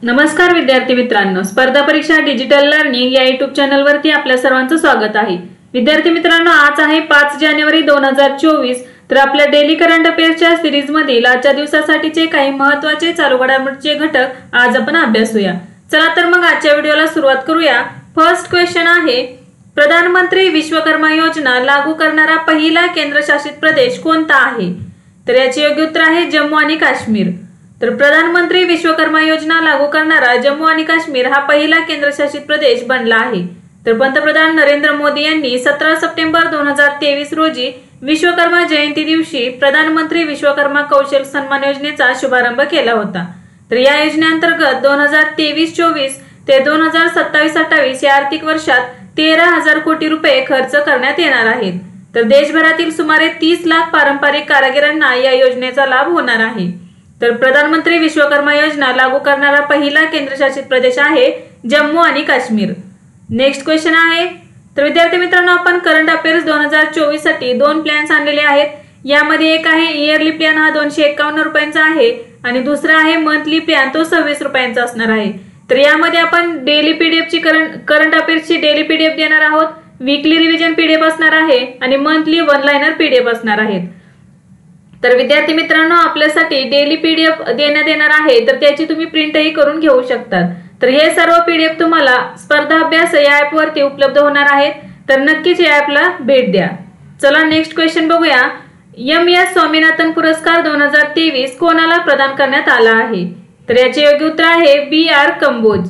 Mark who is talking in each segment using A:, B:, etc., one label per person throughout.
A: नमस्कार विद्यार्थी मित्रांनो, स्पर्धा परीक्षा डिजिटल लर्निंग या YouTube चॅनलवरती आपल्या सर्वांचं स्वागत आहे। विद्यार्थी मित्रांनो, आज आहे 5 जानेवारी 2024। तर आपल्या डेली करंट अफेअर्सच्या सीरीज मधील आजच्या दिवसासाठीचे काही महत्त्वाचे चालू घडामोडींचे घटक आज आपण अभ्यासूया। चला तर मग आजच्या व्हिडिओला सुरुवात करूया। फर्स्ट क्वेश्चन आहे, प्रधानमंत्री विश्वकर्मा योजना लागू करणारा पहिला केंद्रशासित प्रदेश कोणता आहे? तर याचे योग्य उत्तर आहे जम्मू आणि काश्मीर। तर प्रधानमंत्री विश्वकर्मा योजना लागू करणारा जम्मू आणि काश्मीर हा पहिला केंद्रशासित प्रदेश बनला आहे। तर पंतप्रधान नरेंद्र मोदी यांनी 17 सप्टेंबर 2023 रोजी विश्वकर्मा जयंती दिवशी प्रधानमंत्री विश्वकर्मा कौशल सन्मान योजनेचा शुभारंभ केला होता। तर या योजनेअंतर्गत 2023-24 ते 2027-28 या आर्थिक वर्षात 13,000 कोटी रुपये खर्च करण्यात येणार आहेत। तर देशभरातील सुमारे 30 लाख पारंपरिक कारागिरांना या योजनेचा लाभ होणार आहे। तर प्रधानमंत्री विश्वकर्मा योजना लागू करणारा पहिला केंद्रशासित प्रदेश आहे जम्मू आणि काश्मीर। नेक्स्ट क्वेश्चन आहे, तर विद्यार्थी मित्रांनो, आपण करंट अफेअर्स 2024 साठी 2 प्लॅन्स आणलेले आहेत। यामध्ये एक आहे इयरली प्लॅन, हा 251 रुपयांचा आहे, आणि दुसरा आहे मंथली प्लॅन, तो 26 रुपयांचा असणार आहे। तर यामध्ये आपण डेली पीडीएफ ची करंट अफेअर्सची डेली पीडीएफ देणार आहोत, वीकली रिव्हिजन पीडीएफ असणार आहे, आणि मंथली वन लाइनर पीडीएफ असणार आहेत। तर विद्यार्थी मित्रांनो, आपल्यासाठी डेली पीडीएफ देण्यात येणार आहे, तर त्याची तुम्ही प्रिंटही करून घेऊ शकता। तर हे सर्व पीडीएफ तुम्हाला स्पर्धा अभ्यास या ऍप वरती उपलब्ध होणार आहेत, तर नक्कीच या ऍपला भेट द्या। चला नेक्स्ट क्वेश्चन बघूया। एम.एस. स्वामीनाथन पुरस्कार 2023 कोणाला प्रदान करण्यात आला आहे? तर याचे योग्य उत्तर आहे बी.आर. कंबोज।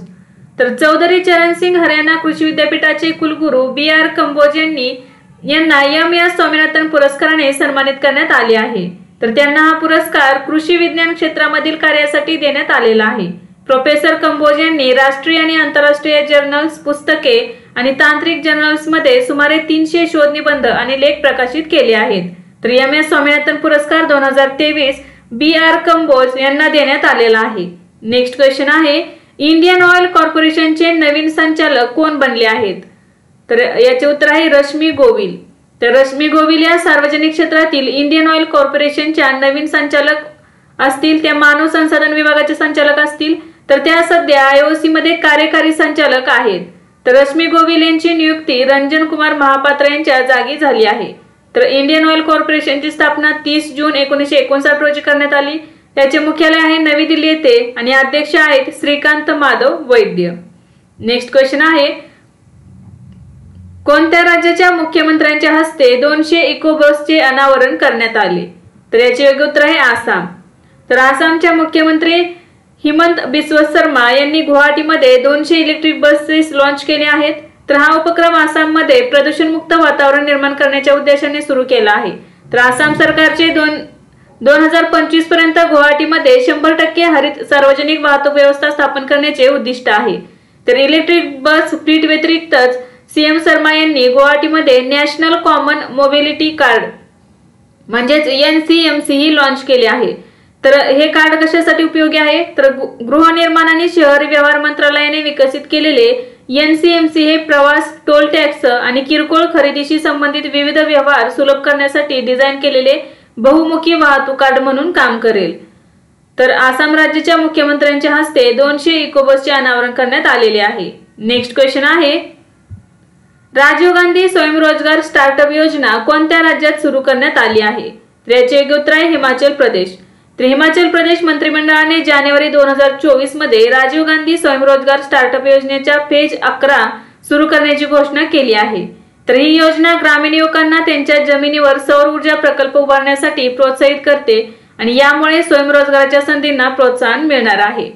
A: तर चौधरी चरण सिंग हरियाणा कृषी विद्यापीठाचे कुलगुरू बी.आर. कंबोज यांना एम.एस. स्वामीनाथन पुरस्काराने सन्मानित करण्यात आले आहे। तर त्यांना हा पुरस्कार कृषी विज्ञान क्षेत्रामधील कार्यासाठी देण्यात आलेला आहे। प्रोफेसर कंबोज यांनी राष्ट्रीय आणि आंतरराष्ट्रीय जर्नल्स, पुस्तके आणि तांत्रिक जर्नल्स मध्ये सुमारे 300 शोध निबंध आणि लेख प्रकाशित केले आहेत। तर एम.एस. स्वामीनाथन पुरस्कार 2023 बी.आर. कंबोज यांना देण्यात आलेला आहे। नेक्स्ट क्वेश्चन आहे, इंडियन ऑइल कॉर्पोरेशनचे नवीन संचालक कोण बनले आहेत? तर याचे उत्तर आहे रश्मी गोविल। तर रश्मी गोविल या सार्वजनिक क्षेत्रातील इंडियन ऑइल कॉर्पोरेशनच्या नवीन संचालक असतील, त्या मानव संसाधन विभागाचे संचालक असतील। तर त्या सध्या आयओसी मध्ये कार्यकारी संचालक आहेत। तर रश्मी गोविल यांची नियुक्ती रंजन कुमार महापात्र यांच्या जागी झाली आहे। तर इंडियन ऑइल कॉर्पोरेशनची स्थापना 30 जून 1959 रोजी करण्यात आली। त्याचे मुख्यालय आहे नवी दिल्ली येथे, आणि अध्यक्ष आहेत श्रीकांत माधव वैद्य। नेक्स्ट क्वेश्चन आहे, कोणत्या राज्याच्या मुख्यमंत्र्यांच्या हस्ते 200 इको बसचे अनावरण करण्यात आले? तर याचे योग्य उत्तर आहे आसाम। तर आसामच्या मुख्यमंत्री हिमंत बिस्व शर्मा यांनी गुवाहाटीमध्ये 200 इलेक्ट्रिक बसेस लॉन्च केले आहेत। तर हा उपक्रम आसाममध्ये प्रदूषणमुक्त वातावरण निर्माण करण्याच्या उद्देशाने सुरू केला आहे। तर आसाम सरकारचे 2025 पर्यंत गुवाहाटीमध्ये 100% हरित सार्वजनिक वाहतूक व्यवस्था स्थापन करण्याचे उद्दिष्ट आहे। तर इलेक्ट्रिक बस फ्लीट व्यतिरिक्तच सीएम शर्मा यांनी गुवाहाटीमध्ये नॅशनल कॉमन मोबिलिटी कार्ड म्हणजेच NCMC ही लॉन्च केले आहे। तर हे कार्ड कशासाठी उपयोगी आहे? तर गृहनिर्माण आणि शहरी व्यवहार मंत्रालयाने विकसित केलेले NCMC हे प्रवास, टोल टॅक्स आणि किरकोळ खरेदीशी संबंधित विविध व्यवहार सुलभ करण्यासाठी डिझाइन केलेले बहुमुखी वाहतूक कार्ड म्हणून काम करेल। तर आसाम राज्याच्या मुख्यमंत्र्यांच्या हस्ते 200 इको बसचे अनावरण करण्यात आलेले आहे। नेक्स्ट क्वेश्चन आहे, राजीव गांधी स्वयंरोजगार स्टार्टअप योजना कोणत्या राज्यात सुरू करण्यात आली आहे? तर याचे योग्य उत्तर आहे हिमाचल प्रदेश। तर हिमाचल प्रदेश मंत्रिमंडळाने जानेवारी 2024 मध्ये राजीव गांधी स्वयंरोजगार स्टार्टअप योजनेच्या फेज 11 सुरू करण्याची घोषणा केली आहे। तर ही योजना ग्रामीण युवकांना त्यांच्या जमिनीवर सौर ऊर्जा प्रकल्प उभारण्यासाठी प्रोत्साहित करते, आणि यामुळे स्वयंरोजगाराच्या संधींना प्रोत्साहन मिळणार आहे।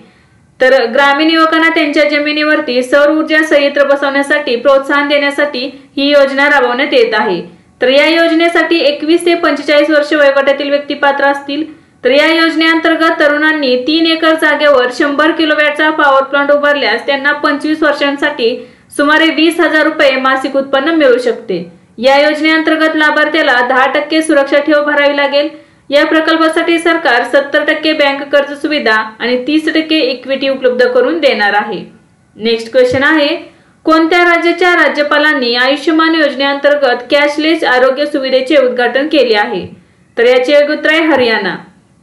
A: तर ग्रामीण युवकांना त्यांच्या जमिनीवरती सौर ऊर्जा संयंत्र बसवण्यासाठी प्रोत्साहन देण्यासाठी ही योजना राबवण्यात येत आहे। तर या योजनेसाठी 21 ते 45 वर्ष वयोगटातील व्यक्ती पात्र असतील। तर या योजनेअंतर्गत तरुणांनी 3 एकर जागेवर 100 किलोवॅटचा पॉवर प्लांट उभारल्यास त्यांना 25 वर्षांसाठी सुमारे 20,000 रुपये मासिक उत्पन्न मिळू शकते। या योजनेअंतर्गत लाभार्थ्याला 10% सुरक्षा ठेव भरावी लागेल। या प्रकल्पासाठी सरकार 70% बँक कर्ज सुविधा आणि 30% इक्विटी उपलब्ध करून देणार आहे। नेक्स्ट क्वेश्चन आहे, कोणत्या राज्याच्या राज्यपालांनी आयुष्यमान योजनेअंतर्गत कॅशलेस आरोग्य सुविधेचे उद्घाटन केले आहे? तर याचे योग्य उत्तर आहे हरियाणा।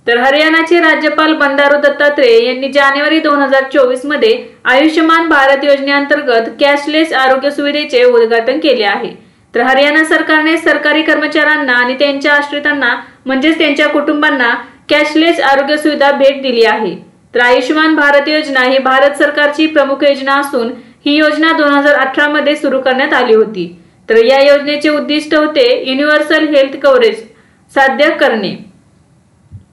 A: तर हरियाणाचे राज्यपाल बंडारू दत्तात्रेय यांनी जानेवारी 2024 मध्ये आयुष्यमान भारत योजनेअंतर्गत कॅशलेस आरोग्य सुविधेचे उद्घाटन केले आहे। तर हरियाणा सरकारने सरकारी कर्मचाऱ्यांना आणि त्यांच्या आश्रितांना म्हणजेच त्यांच्या कुटुंबांना कॅशलेस आरोग्य सुविधा भेट दिली आहे। तर आयुष्यमान भारत योजना ही भारत सरकारची प्रमुख योजना असून ही योजना 2018 मध्ये सुरू करण्यात आली होती। तर या योजनेचे उद्दिष्ट होते युनिव्हर्सल हेल्थ कव्हरेज साध्य करणे।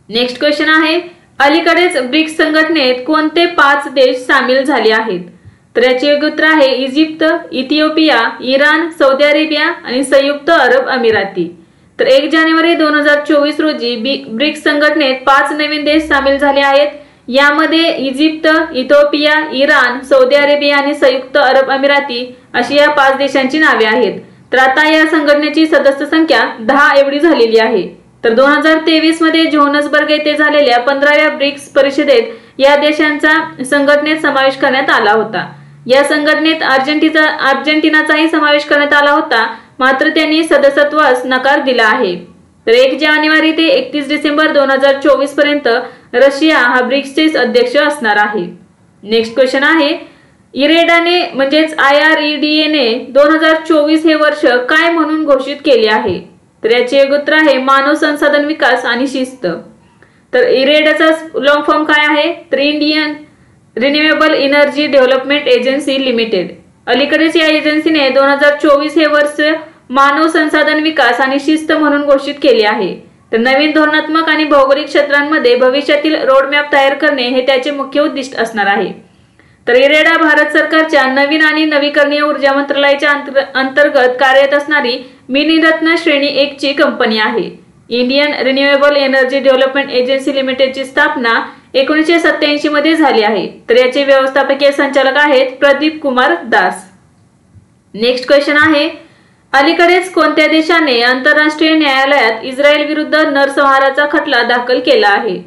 A: नेक्स्ट क्वेश्चन आहे, अलीकडेच ब्रिक्स संघटनेत कोणते 5 देश सामील झाले आहेत? तर याचे योग्य उत्तर आहे Egypt, Ethiopia, Iran, Saudi Arabia आणि संयुक्त अरब अमिराती। तर 1 जानेवारी 2024 रोजी ब्रिक्स संघटनेत 5 नवीन देश सामील झाले आहेत। यामध्ये Egypt, Ethiopia, Iran, Saudi Arabia आणि संयुक्त अरब अमिराती अशी या 5 देशांची नावे आहेत। तर आता या संघटनेची सदस्य संख्या 10 एवढी झालेली आहे। तर 2023 मध्ये जोहान्सबर्ग येथे झालेल्या 15व्या ब्रिक्स परिषदेत या देशांचा संघटनेत समावेश करण्यात आला होता। या संघटनेत अर्जेंटिनाचाही समावेश करण्यात आला होता, मात्र त्यांनी सदस्यत्वास नकार दिला आहे। तर 1 जानेवारी ते 31 डिसेंबर 2024 पर्यंत रशिया हा ब्रिक्सचे अध्यक्ष असणार आहे। नेक्स्ट क्वेश्चन आहे, इरेडाने म्हणजेच IREDA ने 2024 हे वर्ष काय म्हणून घोषित केले आहे? तर याचे योग्य उत्तर आहे मानव संसाधन विकास आणि शिस्त। तर इरेडाचा लॉंग फॉर्म काय आहे? तर Indian renewable energy development agency limited. अलीकडेच या एजन्सीने 2024 हे वर्ष मानव संसाधन विकास आणि शिस्त म्हणून घोषित केले आहे। तर नवीन धोरणात्मक आणि भौगोलिक क्षेत्रांमध्ये भविष्यातील रोडमॅप तयार करणे हे त्याचे मुख्य उद्दिष्ट असणार आहे। तर इरेडा भारत सरकारच्या नवीन आणि नवीकरणीय ऊर्जा मंत्रालयाच्या अंतर्गत कार्यरत असणारी मिनिरत्न श्रेणी 1 ची कंपनी आहे। Indian renewable energy development agency लिमिटेडची स्थापना 1987 मध्ये झाली आहे। तर याचे व्यवस्थापकीय संचालक आहेत प्रदीप कुमार दास। नेक्स्ट क्वेश्चन आहे, अलीकडेच कोणत्या देशाने आंतरराष्ट्रीय न्यायालयात इस्रायल विरुद्ध नरसंहाराचा खटला दाखल केला आहे?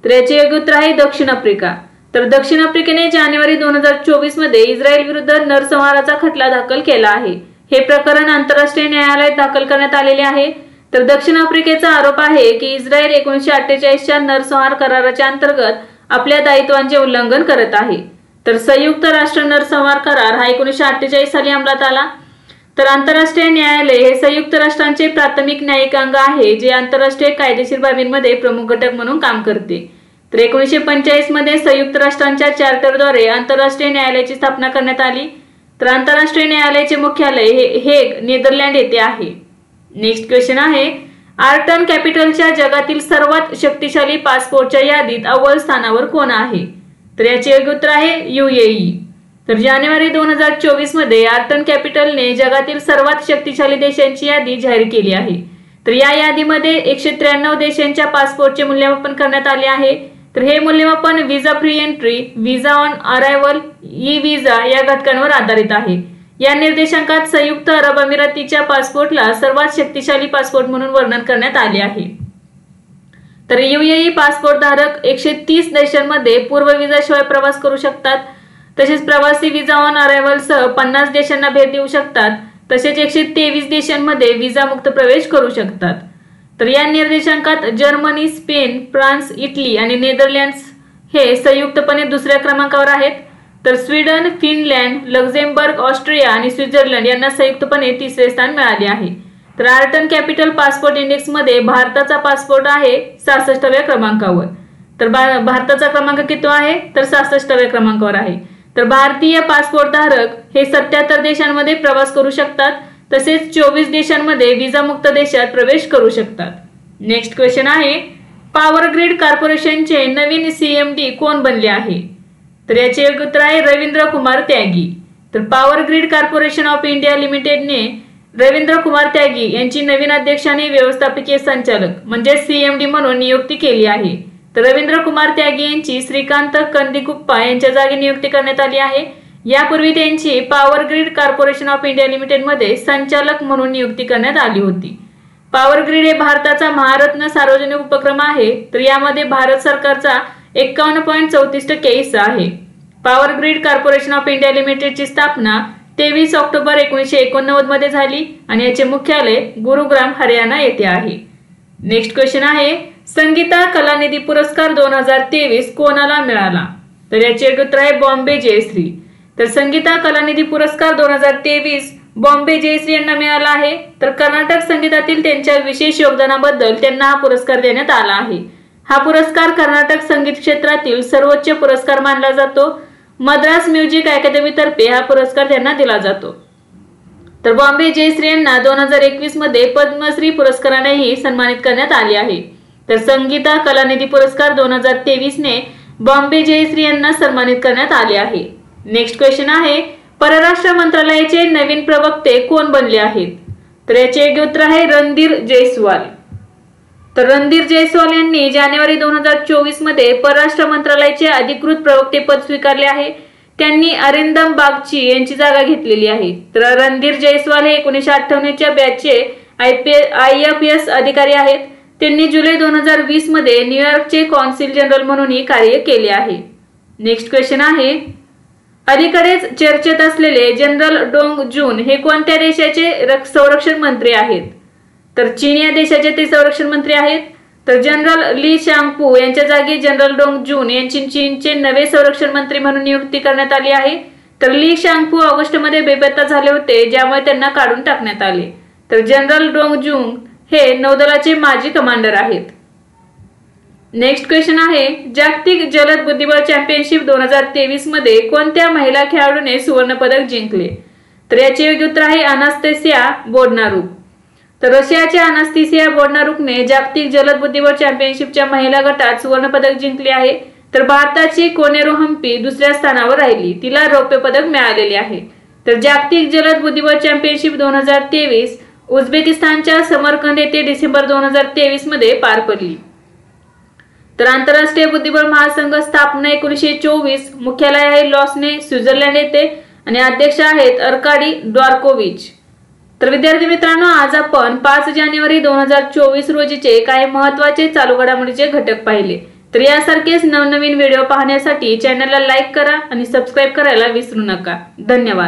A: तर याचे योग्य उत्तर आहे दक्षिण आफ्रिका। तर दक्षिण आफ्रिकेने जानेवारी 2024 मध्ये इस्रायल विरुद्ध नरसंहाराचा खटला दाखल केला आहे। हे प्रकरण आंतरराष्ट्रीय न्यायालयात दाखल करण्यात आलेले आहे। तर दक्षिण आफ्रिकेचा आरोप आहे की इस्रायल 1948च्या नरसंहार कराराच्या अंतर्गत आपल्या दायित्वांचे उल्लंघन करत आहे। तर संयुक्त राष्ट्र नरसंहार करार हा 1948 साली अंमलात आला। तर आंतरराष्ट्रीय न्यायालय हे संयुक्त राष्ट्रांचे प्राथमिक न्यायिक अंग आहे, जे आंतरराष्ट्रीय कायदेशीर बाबींमध्ये प्रमुख घटक म्हणून काम करते। तर 1945 मध्ये संयुक्त राष्ट्रांच्या चार्टरद्वारे आंतरराष्ट्रीय न्यायालयाची स्थापना करण्यात आली। तर आंतरराष्ट्रीय न्यायालयाचे मुख्यालय हे हेग, नेदरलँड येथे आहे। नेक्स्ट क्वेश्चन आहे, आर्टन कॅपिटलच्या जगातील सर्वात शक्तिशाली पासपोर्टच्या यादीत अव्वल स्थानावर कोण आहे? तर याचे योग्य उत्तर आहे UAE। तर जानेवारी 2024 मध्ये आर्टन कॅपिटलने जगातील सर्वात शक्तिशाली देशांची यादी जाहीर केली आहे। तर या यादीमध्ये 193 देशांच्या पासपोर्टचे मूल्यमापन करण्यात आले आहे। तर हे मूल्यमापन visa free entry, visa on arrival, E-visa या घटकांवर आधारित आहे। या निर्देशांकात संयुक्त अरब अमिरातीच्या पासपोर्टला सर्वात शक्तिशाली पासपोर्ट म्हणून वर्णन करण्यात आले आहे। तर UAE पासपोर्ट धारक 130 देशांमध्ये पूर्व व्हिसा शिवाय प्रवास करू शकतात। तसेच प्रवासी व्हिसा ऑन अरायव्हल सह 50 देशांना भेट देऊ शकतात। तसेच 123 देशांमध्ये व्हिसा मुक्त प्रवेश करू शकतात। तर या निर्देशांकात जर्मनी, स्पेन, फ्रान्स, इटली आणि नेदरलँड्स हे संयुक्तपणे दुसऱ्या क्रमांकावर आहेत। तर स्वीडन, फिनलँड, लक्झेंबर्ग, ऑस्ट्रिया आणि स्वित्झर्लंड यांना संयुक्तपणे 3रे स्थान मिळाले आहे। तर आर्टन कॅपिटल पासपोर्ट इंडेक्स मध्ये भारताचा पासपोर्ट आहे 66व्या क्रमांकावर। तर भारताचा क्रमांक किती आहे? तर 66व्या क्रमांकावर आहे। तर भारतीय पासपोर्ट धारक हे 77 देशांमध्ये प्रवास करू शकतात। तसेच 24 देशांमध्ये व्हिसा मुक्त देशात प्रवेश करू शकतात। नेक्स्ट क्वेश्चन आहे, पॉवर ग्रिड कॉर्पोरेशनचे नवीन CMD कोण बनले आहे? तर याचे योग्य उत्तर आहे रवींद्र कुमार त्यागी। तर power grid corporation of India लिमिटेडने रवींद्र कुमार त्यागी यांची नवीन अध्यक्ष आणि व्यवस्थापकीय संचालक म्हणजे CMD म्हणून नियुक्ती केली आहे। तर रवींद्र कुमार त्यागी यांची श्रीकांत कंदीगुप्पा यांच्या जागी नियुक्ती करण्यात आली आहे। यापूर्वी त्यांची power grid corporation of India limited मध्ये संचालक म्हणून नियुक्ती करण्यात आली होती। पॉवर ग्रिड हे भारताचा महारत्न सार्वजनिक उपक्रम आहे। तर यामध्ये भारत सरकारचा 51.34% हिस्सा आहे। Power grid corporation of India लिमिटेडची स्थापना 23 ऑक्टोबर 1989 मध्ये झाली आणि याचे मुख्यालय गुरुग्राम हरियाणा येथे आहे। नेक्स्ट क्वेश्चन आहे, संगीता कलानिधी पुरस्कार 2023 कोणाला मिळाला? तर याचे उत्तर आहे बॉम्बे जयश्री। तर संगीता कलानिधी पुरस्कार 2023 बॉम्बे जयश्री यांना मिळाला आहे। तर कर्नाटक संगीतातील त्यांच्या विशेष योगदानाबद्दल त्यांना हा पुरस्कार देण्यात आला आहे। हा पुरस्कार कर्नाटक संगीत क्षेत्रातील सर्वोच्च पुरस्कार मानला जातो। मद्रास म्युझिक अकादमी तर्फे हा पुरस्कार त्यांना दिला जातो। तर बॉम्बे जयश्री यांना 2021 मध्ये पद्मश्री पुरस्कारानेही सन्मानित करण्यात आले आहे। तर संगीता कलानिधी पुरस्कार 2023 ने बॉम्बे जयश्री यांना सन्मानित करण्यात आले आहे। नेक्स्ट क्वेश्चन आहे, परराष्ट्र मंत्रालयाचे नवीन प्रवक्ते कोण बनले आहेत? तर याचे योग्य उत्तर आहे रणधीर जयस्वाल। तर रणधीर जयस्वाल यांनी जानेवारी 2024 मध्ये परराष्ट्र मंत्रालयाचे अधिकृत प्रवक्ते पद स्वीकारले आहे। त्यांनी अरिंदम बागची यांची जागा घेतलेली आहे। तर रणधीर जयस्वाल हे 1998 च्या बॅचचे IFS अधिकारी आहेत। त्यांनी जुलै 2020 मध्ये न्यूयॉर्कचे कॉन्सिल जनरल म्हणूनही कार्य केले आहे। नेक्स्ट क्वेश्चन आहे, अलीकडेच चर्चेत असलेले जनरल डोंग जून हे कोणत्या देशाचे संरक्षण मंत्री आहेत? तर चीन या देशाचे ते संरक्षण मंत्री आहेत। तर जनरल ली शांगपू यांच्या जागी जनरल डोंग जून यांची चीनचे नवे संरक्षण मंत्री म्हणून नियुक्ती करण्यात आली आहे। तर ली शांगपू ऑगस्ट मध्ये बेपत्ता झाले होते, ज्यामुळे त्यांना काढून टाकण्यात आले। तर जनरल डोंग जून हे नौदलाचे माजी कमांडर आहेत। नेक्स्ट क्वेश्चन आहे, जागतिक जलद बुद्धिबळ चॅम्पियनशिप 2023 मध्ये कोणत्या महिला खेळाडूने सुवर्ण पदक जिंकले? तर याचे योग्य उत्तर आहे अनास्तेसिया बोडनारुक। तर रशियाच्या अनास्तेसिया बोडनारुकने जागतिक जलद बुद्धिबळ चॅम्पियनशिपच्या महिला गटात सुवर्ण पदक जिंकले आहे। तर भारताची कोनेरू हम्पी दुसऱ्या स्थानावर राहिली, तिला रौप्य पदक मिळालेले आहे। तर जागतिक जलद बुद्धिबळ चॅम्पियनशिप 2023 उझबेकिस्तानच्या समरकंद येथे डिसेंबर 2023 मध्ये पार पडली। तर आंतरराष्ट्रीय बुद्धिबळ महासंघ स्थापना 1924, मुख्यालय आहे लॉसने स्वित्झर्लंड येथे आणि अध्यक्ष आहेत अर्काडी ड्वार्कोविच। तर विद्यार्थी मित्रांनो, आज आपण 5 जानेवारी 2024 रोजीचे काही महत्त्वाचे चालू घडामोडीचे घटक पाहिले। तर यासारखेच नवनवीन व्हिडिओ पाहण्यासाठी चॅनलला लाईक करा आणि सबस्क्राइब करायला विसरू नका। धन्यवाद।